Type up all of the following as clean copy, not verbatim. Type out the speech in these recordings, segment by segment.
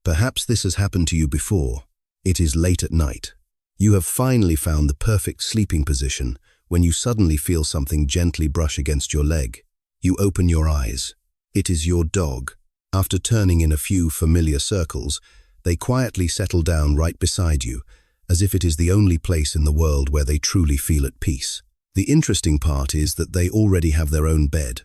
Perhaps this has happened to you before. It is late at night. You have finally found the perfect sleeping position when you suddenly feel something gently brush against your leg. You open your eyes. It is your dog. After turning in a few familiar circles, they quietly settle down right beside you, as if it is the only place in the world where they truly feel at peace. The interesting part is that they already have their own bed,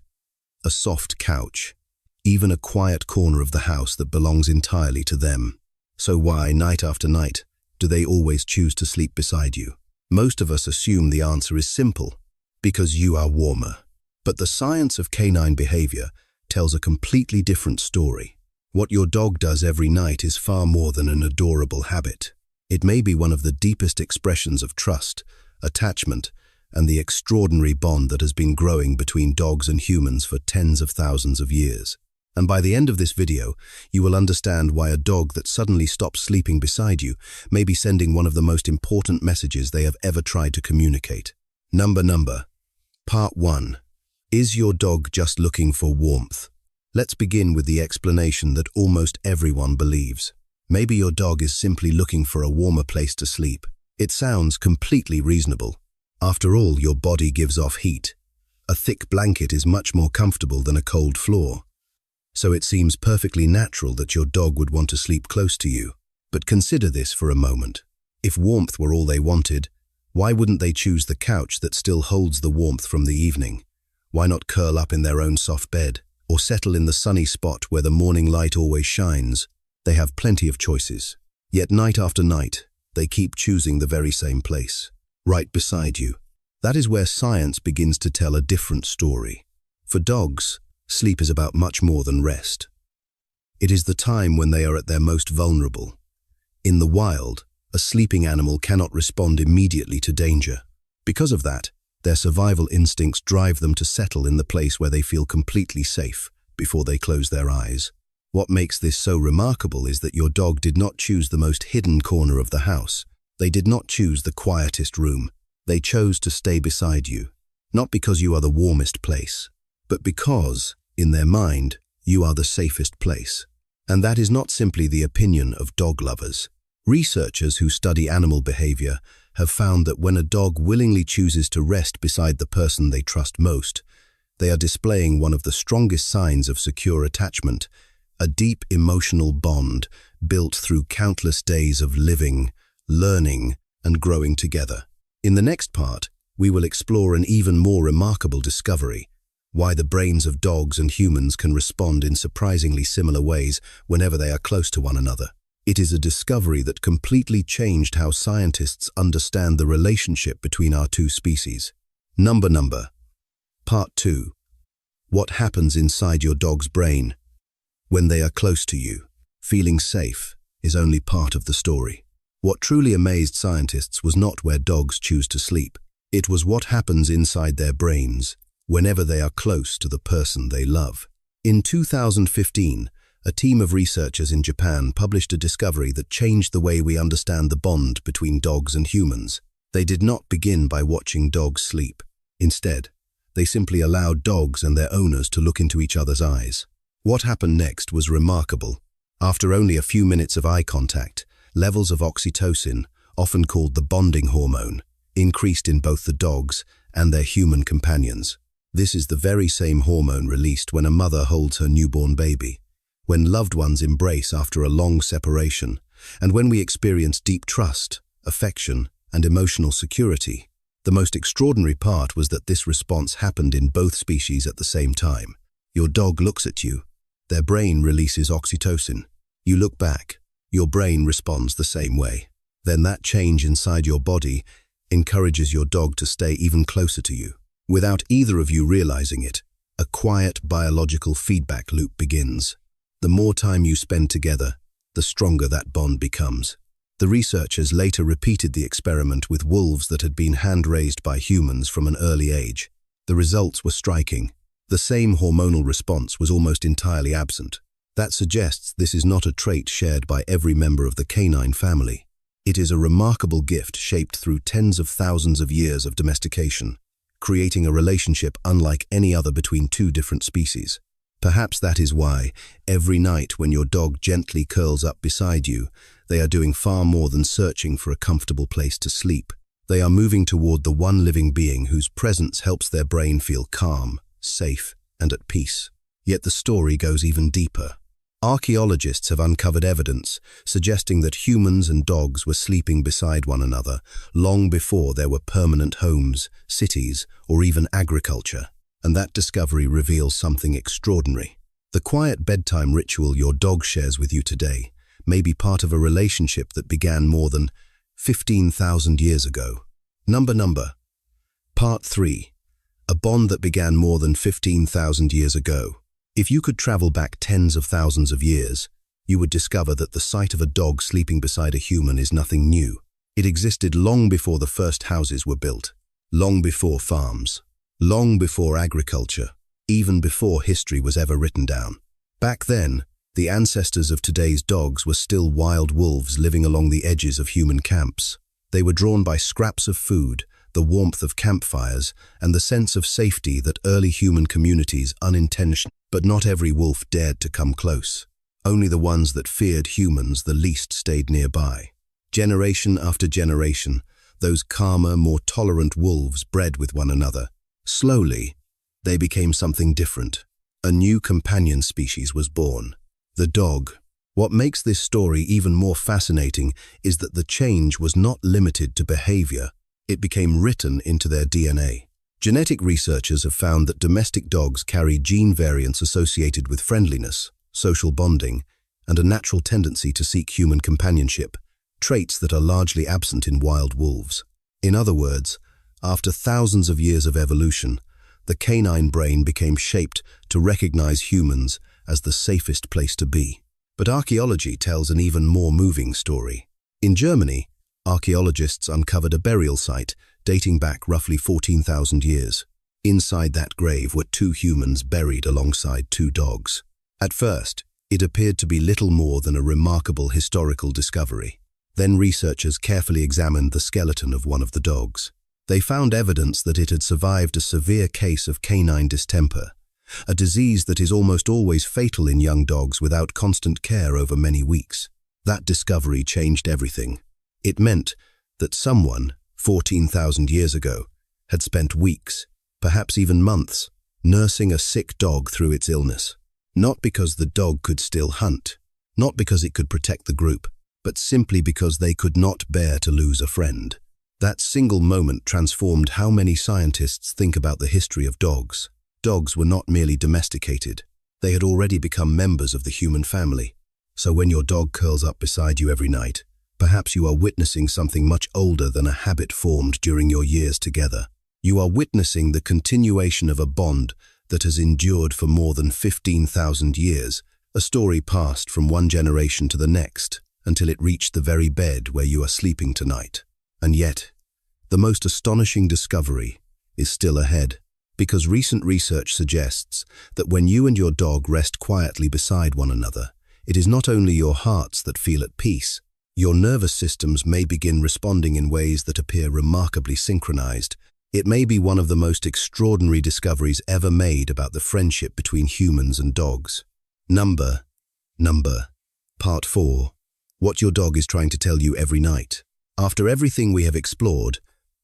a soft couch, even a quiet corner of the house that belongs entirely to them. So why, night after night, do they always choose to sleep beside you? Most of us assume the answer is simple, because you are warmer. But the science of canine behavior tells a completely different story. What your dog does every night is far more than an adorable habit. It may be one of the deepest expressions of trust, attachment, and the extraordinary bond that has been growing between dogs and humans for tens of thousands of years. And by the end of this video, you will understand why a dog that suddenly stops sleeping beside you may be sending one of the most important messages they have ever tried to communicate. Part 1. Is your dog just looking for warmth? Let's begin with the explanation that almost everyone believes. Maybe your dog is simply looking for a warmer place to sleep. It sounds completely reasonable. After all, your body gives off heat. A thick blanket is much more comfortable than a cold floor. So it seems perfectly natural that your dog would want to sleep close to you. But consider this for a moment. If warmth were all they wanted, why wouldn't they choose the couch that still holds the warmth from the evening? Why not curl up in their own soft bed, or settle in the sunny spot where the morning light always shines? They have plenty of choices. Yet night after night, they keep choosing the very same place, right beside you. That is where science begins to tell a different story. For dogs, sleep is about much more than rest. It is the time when they are at their most vulnerable. In the wild, a sleeping animal cannot respond immediately to danger. Because of that, their survival instincts drive them to settle in the place where they feel completely safe before they close their eyes. What makes this so remarkable is that your dog did not choose the most hidden corner of the house. They did not choose the quietest room. They chose to stay beside you, not because you are the warmest place, but because, in their mind, you are the safest place. And that is not simply the opinion of dog lovers. Researchers who study animal behavior have found that when a dog willingly chooses to rest beside the person they trust most, they are displaying one of the strongest signs of secure attachment, a deep emotional bond built through countless days of living, learning, and growing together. In the next part, we will explore an even more remarkable discovery: why the brains of dogs and humans can respond in surprisingly similar ways whenever they are close to one another. It is a discovery that completely changed how scientists understand the relationship between our two species. Part 2. What happens inside your dog's brain when they are close to you? Feeling safe is only part of the story. What truly amazed scientists was not where dogs choose to sleep. It was what happens inside their brains whenever they are close to the person they love. In 2015, a team of researchers in Japan published a discovery that changed the way we understand the bond between dogs and humans. They did not begin by watching dogs sleep. Instead, they simply allowed dogs and their owners to look into each other's eyes. What happened next was remarkable. After only a few minutes of eye contact, levels of oxytocin, often called the bonding hormone, increased in both the dogs and their human companions. This is the very same hormone released when a mother holds her newborn baby, when loved ones embrace after a long separation, and when we experience deep trust, affection, and emotional security. The most extraordinary part was that this response happened in both species at the same time. Your dog looks at you. Their brain releases oxytocin. You look back. Your brain responds the same way. Then that change inside your body encourages your dog to stay even closer to you. Without either of you realizing it, a quiet biological feedback loop begins. The more time you spend together, the stronger that bond becomes. The researchers later repeated the experiment with wolves that had been hand-raised by humans from an early age. The results were striking. The same hormonal response was almost entirely absent. That suggests this is not a trait shared by every member of the canine family. It is a remarkable gift shaped through tens of thousands of years of domestication, creating a relationship unlike any other between two different species. Perhaps that is why, every night when your dog gently curls up beside you, they are doing far more than searching for a comfortable place to sleep. They are moving toward the one living being whose presence helps their brain feel calm, safe, and at peace. Yet the story goes even deeper. Archaeologists have uncovered evidence suggesting that humans and dogs were sleeping beside one another long before there were permanent homes, cities, or even agriculture. And that discovery reveals something extraordinary. The quiet bedtime ritual your dog shares with you today may be part of a relationship that began more than 15,000 years ago. Number. Part 3. A bond that began more than 15,000 years ago. If you could travel back tens of thousands of years, you would discover that the sight of a dog sleeping beside a human is nothing new. It existed long before the first houses were built, long before farms, long before agriculture, even before history was ever written down. Back then, the ancestors of today's dogs were still wild wolves living along the edges of human camps. They were drawn by scraps of food, the warmth of campfires, and the sense of safety that early human communities unintentionally. But not every wolf dared to come close. Only the ones that feared humans the least stayed nearby. Generation after generation, those calmer, more tolerant wolves bred with one another. Slowly, they became something different. A new companion species was born. The dog. What makes this story even more fascinating is that the change was not limited to behavior. It became written into their DNA. Genetic researchers have found that domestic dogs carry gene variants associated with friendliness, social bonding, and a natural tendency to seek human companionship, traits that are largely absent in wild wolves. In other words, after thousands of years of evolution, the canine brain became shaped to recognize humans as the safest place to be. But archaeology tells an even more moving story. In Germany, archaeologists uncovered a burial site dating back roughly 14,000 years. Inside that grave were two humans buried alongside two dogs. At first, it appeared to be little more than a remarkable historical discovery. Then researchers carefully examined the skeleton of one of the dogs. They found evidence that it had survived a severe case of canine distemper, a disease that is almost always fatal in young dogs without constant care over many weeks. That discovery changed everything. It meant that someone, 14,000 years ago, had spent weeks, perhaps even months, nursing a sick dog through its illness. Not because the dog could still hunt, not because it could protect the group, but simply because they could not bear to lose a friend. That single moment transformed how many scientists think about the history of dogs. Dogs were not merely domesticated. They had already become members of the human family. So when your dog curls up beside you every night, perhaps you are witnessing something much older than a habit formed during your years together. You are witnessing the continuation of a bond that has endured for more than 15,000 years, a story passed from one generation to the next, until it reached the very bed where you are sleeping tonight. And yet, the most astonishing discovery is still ahead, because recent research suggests that when you and your dog rest quietly beside one another, it is not only your hearts that feel at peace. Your nervous systems may begin responding in ways that appear remarkably synchronized. It may be one of the most extraordinary discoveries ever made about the friendship between humans and dogs. Number. Part 4. What your dog is trying to tell you every night. After everything we have explored,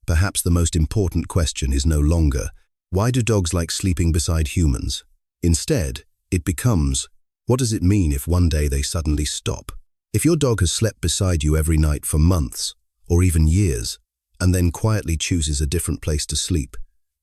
perhaps the most important question is no longer, why do dogs like sleeping beside humans? Instead, it becomes, what does it mean if one day they suddenly stop? If your dog has slept beside you every night for months, or even years, and then quietly chooses a different place to sleep,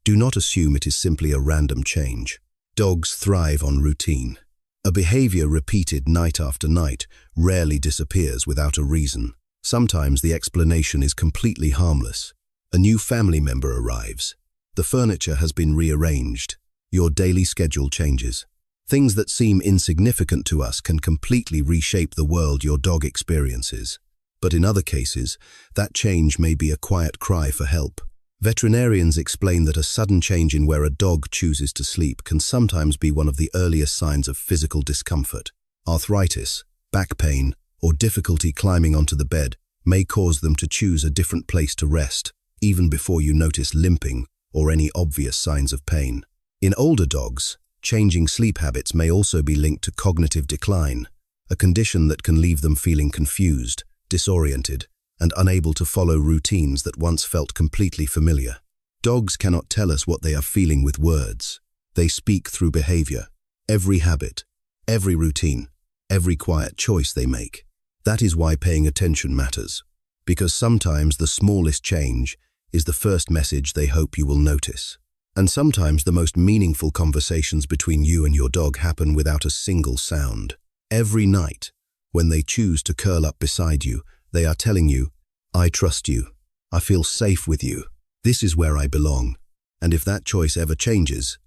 do not assume it is simply a random change. Dogs thrive on routine. A behavior repeated night after night rarely disappears without a reason. Sometimes the explanation is completely harmless. A new family member arrives. The furniture has been rearranged. Your daily schedule changes. Things that seem insignificant to us can completely reshape the world your dog experiences. But in other cases, that change may be a quiet cry for help. Veterinarians explain that a sudden change in where a dog chooses to sleep can sometimes be one of the earliest signs of physical discomfort. Arthritis, back pain, or difficulty climbing onto the bed may cause them to choose a different place to rest, even before you notice limping or any obvious signs of pain. In older dogs, Changing sleep habits may also be linked to cognitive decline, a condition that can leave them feeling confused, disoriented, and unable to follow routines that once felt completely familiar. Dogs cannot tell us what they are feeling with words. They speak through behavior. Every habit, every routine, every quiet choice they make. That is why paying attention matters, because sometimes the smallest change is the first message they hope you will notice. And sometimes the most meaningful conversations between you and your dog happen without a single sound. Every night, when they choose to curl up beside you, they are telling you, "I trust you. I feel safe with you. This is where I belong." And if that choice ever changes,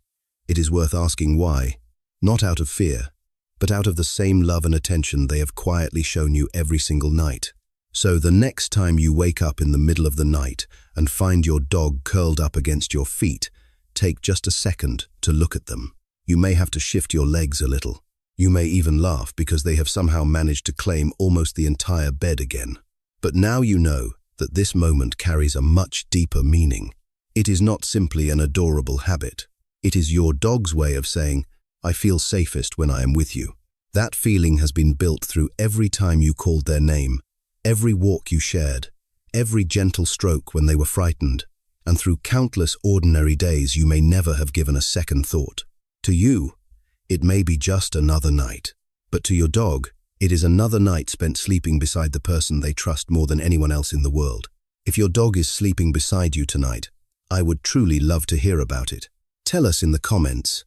it is worth asking why, not out of fear, but out of the same love and attention they have quietly shown you every single night. So the next time you wake up in the middle of the night and find your dog curled up against your feet, take just a second to look at them. You may have to shift your legs a little. You may even laugh because they have somehow managed to claim almost the entire bed again. But now you know that this moment carries a much deeper meaning. It is not simply an adorable habit. It is your dog's way of saying, "I feel safest when I am with you." That feeling has been built through every time you called their name, every walk you shared, every gentle stroke when they were frightened, and through countless ordinary days you may never have given a second thought. To you, it may be just another night, but to your dog, it is another night spent sleeping beside the person they trust more than anyone else in the world. If your dog is sleeping beside you tonight, I would truly love to hear about it. Tell us in the comments,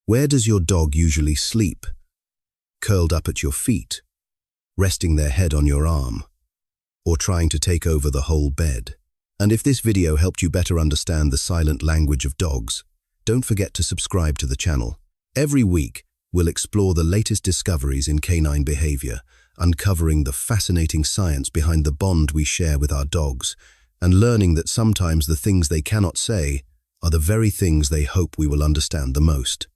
where does your dog usually sleep? Curled up at your feet, resting their head on your arm, or trying to take over the whole bed? And if this video helped you better understand the silent language of dogs, don't forget to subscribe to the channel. Every week, we'll explore the latest discoveries in canine behavior, uncovering the fascinating science behind the bond we share with our dogs, and learning that sometimes the things they cannot say are the very things they hope we will understand the most.